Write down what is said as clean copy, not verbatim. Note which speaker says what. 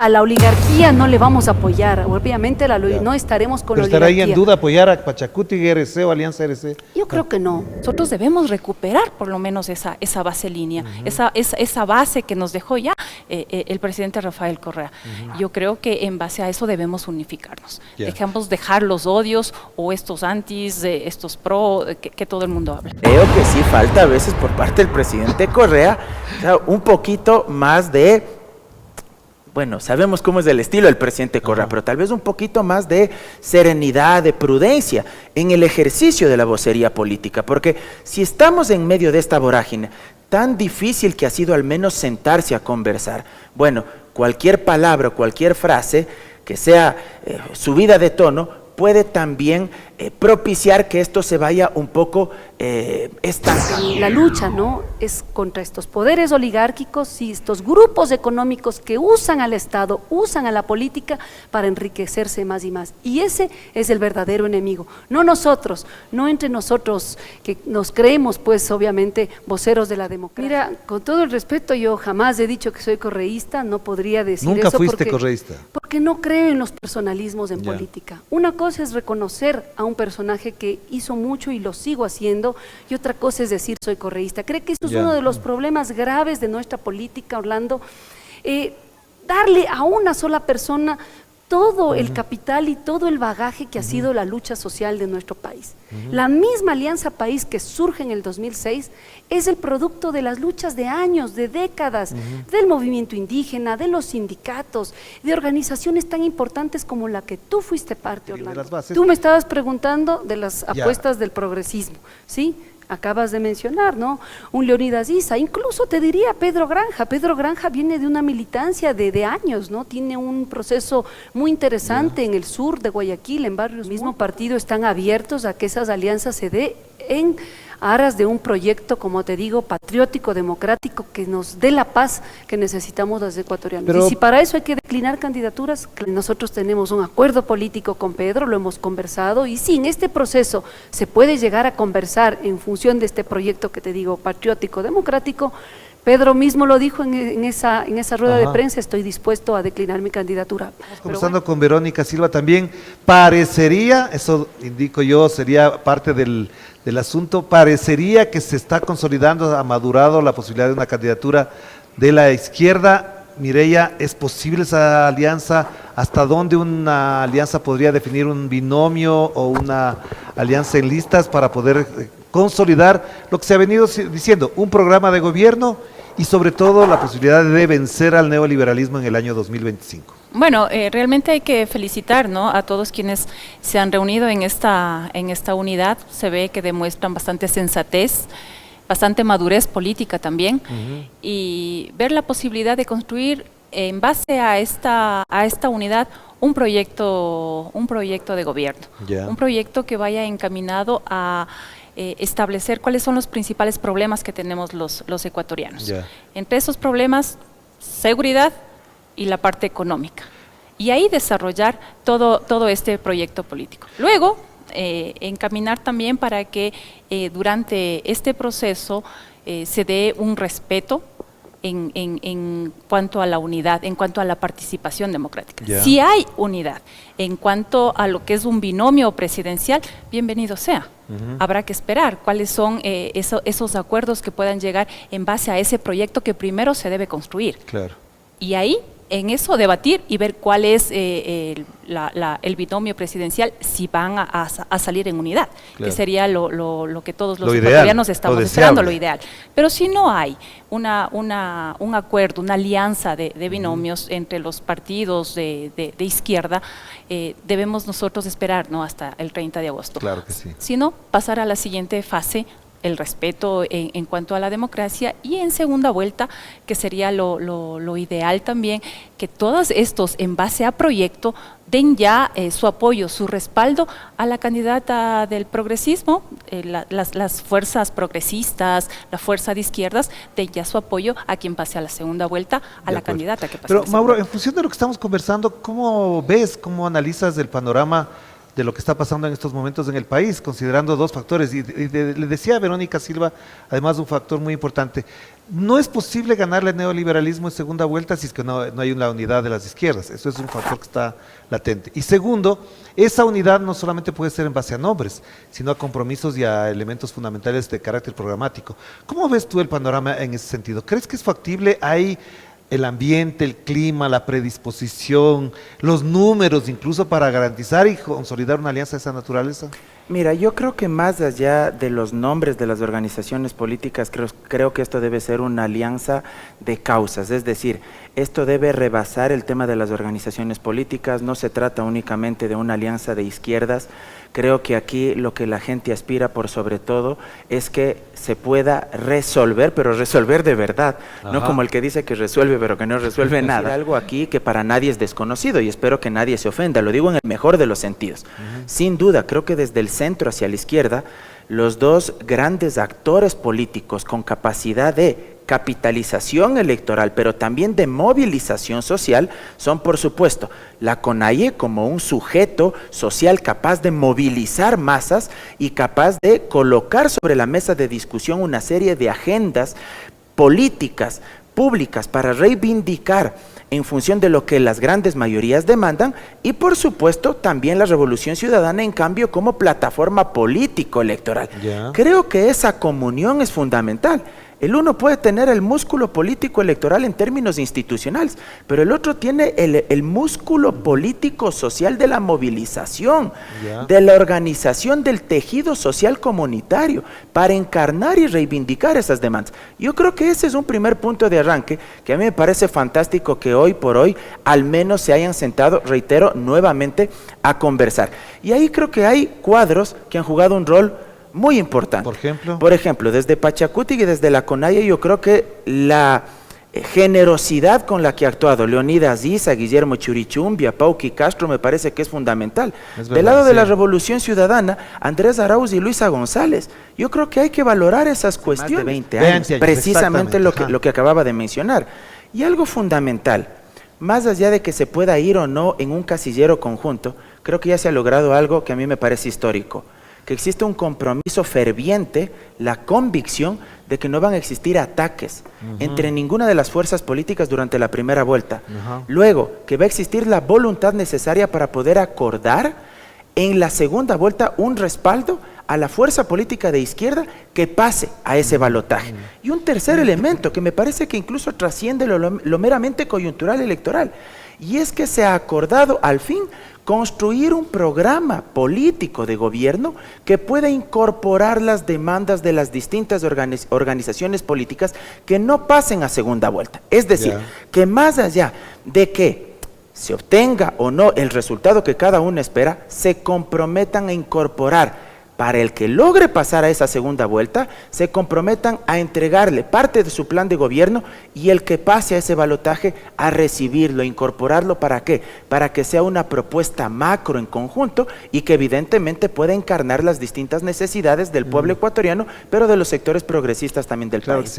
Speaker 1: A la oligarquía no le vamos a apoyar, obviamente no estaremos con la oligarquía.
Speaker 2: ¿Pero estará ahí en duda apoyar a Pachacuti, RC o Alianza RC?
Speaker 1: Yo creo que no.
Speaker 3: Nosotros debemos recuperar por lo menos esa base línea, esa base que nos dejó ya el presidente Rafael Correa. Yo creo que en base a eso debemos unificarnos. Dejamos dejar los odios o estos antis, estos pro, que todo el mundo habla.
Speaker 4: Creo que sí falta a veces por parte del presidente Correa, o sea, un poquito más de... Bueno, sabemos cómo es el estilo del presidente Correa, pero tal vez un poquito más de serenidad, de prudencia en el ejercicio de la vocería política, porque si estamos en medio de esta vorágine tan difícil que ha sido al menos sentarse a conversar, bueno, cualquier palabra, cualquier frase que sea subida de tono, puede también propiciar que esto se vaya un poco estancando.
Speaker 1: La lucha, ¿no?, es contra estos poderes oligárquicos y estos grupos económicos que usan al Estado, usan a la política para enriquecerse más y más. Y ese es el verdadero enemigo, no nosotros, no entre nosotros que nos creemos, pues, obviamente, voceros de la democracia. Mira, con todo el respeto, yo jamás he dicho que soy correísta, no podría decir eso.
Speaker 2: ¿Nunca fuiste correísta?
Speaker 1: Porque no creo en los personalismos en política. Una cosa es reconocer a un personaje que hizo mucho y lo sigo haciendo, y otra cosa es decir soy correísta. Creo que eso es uno de los problemas graves de nuestra política, Orlando. Darle a una sola persona todo el capital y todo el bagaje que ha sido la lucha social de nuestro país. La misma Alianza País que surge en el 2006 es el producto de las luchas de años, de décadas, del movimiento indígena, de los sindicatos, de organizaciones tan importantes como la que tú fuiste parte, Orlando. Tú me estabas preguntando de las apuestas del progresismo, ¿sí? Acabas de mencionar, ¿no? Un Leonidas Issa, incluso te diría Pedro Granja. Pedro Granja viene de una militancia de años, ¿no? Tiene un proceso muy interesante en el sur de Guayaquil, en barrios. El mismo partido están abiertos a que esas alianzas se dé en aras de un proyecto, como te digo, patriótico, democrático, que nos dé la paz que necesitamos los ecuatorianos. Y si para eso hay que declinar candidaturas, nosotros tenemos un acuerdo político con Pedro, lo hemos conversado, y si en este proceso se puede llegar a conversar en función de este proyecto que te digo, patriótico, democrático, Pedro mismo lo dijo en esa rueda de prensa, estoy dispuesto a declinar mi candidatura.
Speaker 2: Estamos conversando con Verónica Silva también. Parecería, eso indico yo, sería parte del asunto, parecería que se está consolidando, ha madurado la posibilidad de una candidatura de la izquierda. Mireya, ¿es posible esa alianza? ¿Hasta dónde una alianza podría definir un binomio o una alianza en listas para poder consolidar lo que se ha venido diciendo, un programa de gobierno y sobre todo la posibilidad de vencer al neoliberalismo en el año 2025?
Speaker 3: Bueno, realmente hay que felicitar, ¿no?, a todos quienes se han reunido en esta unidad. Se ve que demuestran bastante sensatez, bastante madurez política también, y ver la posibilidad de construir en base a esta unidad un proyecto de gobierno, un proyecto que vaya encaminado a establecer cuáles son los principales problemas que tenemos los ecuatorianos. Entre esos problemas, seguridad y la parte económica. Y ahí desarrollar todo este proyecto político. Luego, encaminar también para que durante este proceso se dé un respeto en cuanto a la unidad, en cuanto a la participación democrática. Si hay unidad en cuanto a lo que es un binomio presidencial, bienvenido sea. Habrá que esperar cuáles son esos acuerdos que puedan llegar en base a ese proyecto que primero se debe construir. Y ahí, en eso, debatir y ver cuál es el binomio presidencial, si van a salir en unidad, que sería lo que todos los ecuatorianos estamos esperando, lo ideal. Pero si no hay un acuerdo, una alianza de binomios entre los partidos de izquierda, debemos nosotros esperar, ¿no?, hasta el 30 de agosto.
Speaker 2: Claro que sí.
Speaker 3: Si no, pasar a la siguiente fase, el respeto en cuanto a la democracia, y en segunda vuelta, que sería lo ideal también, que todos estos, en base a proyecto, den ya su apoyo, su respaldo a la candidata del progresismo, las fuerzas progresistas, la fuerza de izquierdas, den ya su apoyo a quien pase a la segunda vuelta, a la candidata que pase.
Speaker 2: Pero Mauro, en función de lo que estamos conversando, ¿cómo ves, cómo analizas el panorama de lo que está pasando en estos momentos en el país, considerando dos factores. Le decía a Verónica Silva, además, un factor muy importante. No es posible ganarle al neoliberalismo en segunda vuelta si es que no hay una unidad de las izquierdas. Eso es un factor que está latente. Y segundo, esa unidad no solamente puede ser en base a nombres, sino a compromisos y a elementos fundamentales de carácter programático. ¿Cómo ves tú el panorama en ese sentido? ¿Crees que es factible? ¿Hay el ambiente, el clima, la predisposición, los números incluso para garantizar y consolidar una alianza de esa naturaleza?
Speaker 4: Mira, yo creo que más allá de los nombres de las organizaciones políticas, creo que esto debe ser una alianza de causas, es decir, esto debe rebasar el tema de las organizaciones políticas, no se trata únicamente de una alianza de izquierdas. Creo que aquí lo que la gente aspira por sobre todo es que se pueda resolver, pero resolver de verdad, no como el que dice que resuelve pero que no resuelve nada. Algo aquí que para nadie es desconocido y espero que nadie se ofenda, lo digo en el mejor de los sentidos. Sin duda, creo que desde el centro hacia la izquierda, los dos grandes actores políticos con capacidad de capitalización electoral, pero también de movilización social, son por supuesto la CONAIE como un sujeto social capaz de movilizar masas y capaz de colocar sobre la mesa de discusión una serie de agendas políticas públicas para reivindicar en función de lo que las grandes mayorías demandan, y por supuesto también la Revolución Ciudadana en cambio como plataforma político-electoral. Creo que esa comunión es fundamental. El uno puede tener el músculo político electoral en términos institucionales, pero el otro tiene el músculo político social de la movilización, de la organización del tejido social comunitario, para encarnar y reivindicar esas demandas. Yo creo que ese es un primer punto de arranque que a mí me parece fantástico que hoy por hoy al menos se hayan sentado, reitero, nuevamente a conversar. Y ahí creo que hay cuadros que han jugado un rol muy importante. Por ejemplo, desde Pachacuti y desde la CONAIE, yo creo que la generosidad con la que ha actuado Leonidas Issa, Guillermo Churichumbia, Pauqui Castro, me parece que es fundamental. Del lado de la Revolución Ciudadana, Andrés Arauz y Luisa González. Yo creo que hay que valorar esas cuestiones. Más de 20 años, precisamente lo que acababa de mencionar. Y algo fundamental, más allá de que se pueda ir o no en un casillero conjunto, creo que ya se ha logrado algo que a mí me parece histórico, que existe un compromiso ferviente, la convicción de que no van a existir ataques entre ninguna de las fuerzas políticas durante la primera vuelta. Luego, que va a existir la voluntad necesaria para poder acordar en la segunda vuelta un respaldo a la fuerza política de izquierda que pase a ese balotaje. Y un tercer elemento que me parece que incluso trasciende lo meramente coyuntural electoral, y es que se ha acordado al fin construir un programa político de gobierno que pueda incorporar las demandas de las distintas organizaciones políticas que no pasen a segunda vuelta. Es decir, que más allá de que se obtenga o no el resultado que cada uno espera, se comprometan a incorporar, para el que logre pasar a esa segunda vuelta, se comprometan a entregarle parte de su plan de gobierno, y el que pase a ese balotaje a recibirlo, incorporarlo. ¿Para qué? Para que sea una propuesta macro en conjunto y que evidentemente pueda encarnar las distintas necesidades del pueblo ecuatoriano, pero de los sectores progresistas también del país.